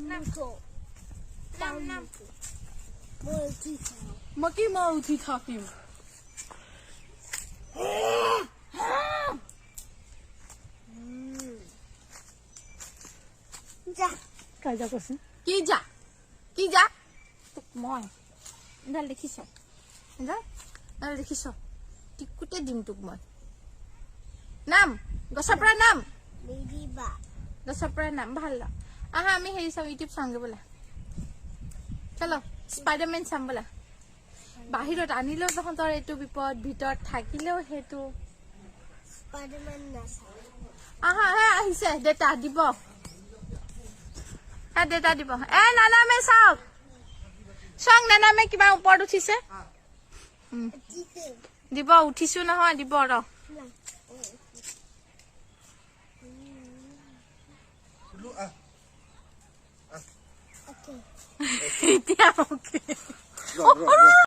নাম মই কি মই উঠি থাকিম যা কাজা কৈছে কি যা তোক মই এডাল দেখিছ এডাল দেখিছ টিকুতে দিম তোক মই নাম গছৰ পৰা নাম গছৰ পৰা নাম ভাল আহা আমি হেৰি চাম ইউটিউব চাওঁগে বোলা চলো স্পাইডাৰমেন চাম বোলা বাহিৰত আনিলেও তহঁতৰ এইটো বিপদ ভিতৰত থাকিলেও সেইটো আহা হে আহিছে দেতা দিব দেতা দিব নানামে চাওক চং নানামে কিবা ওপৰত উঠিছে দিব উঠিছো নহয় দিব ৰ এতিয়া